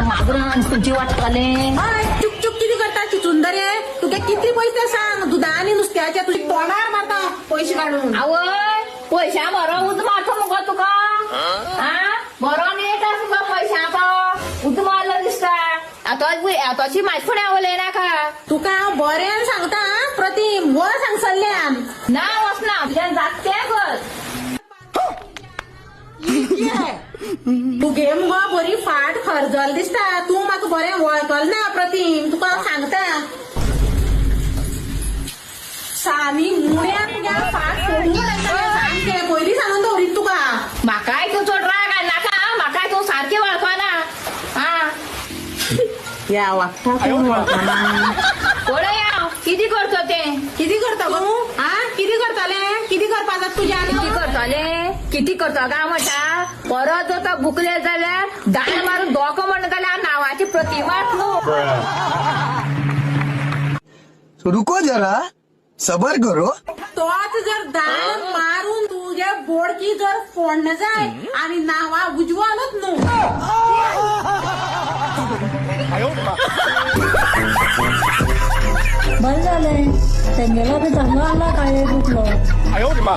मागून तुमची वाटताले चुक चुक किती करता सुंदर आहे तुझे किती पैसे सांग दुधा आणि नुसत्याच्या तुझी तोंडार मारता पैसे काढून आवय पैशा बरो उद मारतो मग तुका बरो नाही का तुका पैशाचा उद मारला दिसता आताची माहिती पण आवले ना का तुका बरें सांगता प्रतिम वर सांग सल्ल्यान ना वसना तुझ्या जाते कर तू गेम गो बरी फाट खर्जल दिसता तू म्हाका बरें वळखल ना प्रतिम तुका सांगता सानी मुळ्यान तुज्या फाट सोडून सांगते पयलीं सांगून दवरीत तुका म्हाकाय तू चड राग नाका म्हाकाय तू सारखे वळखना या वागता कोण वळखना कोण या किती करतो ते किती करता गो किती करताले किती करपा जात तुज्या किती करतले किती करतो का म्हणटा परत जर तो भुकले जाल्यार दाण मारून दोको म्हणून जाल्यार नावाची प्रतिमा रुको जरा सबर करो तोच जर दाण मारून तुझ्या बोडकी जर फोडणं जाय आणि नावा उज्वलच न्हू बरं झालंय त्यांना चांगला आला काय दुखलं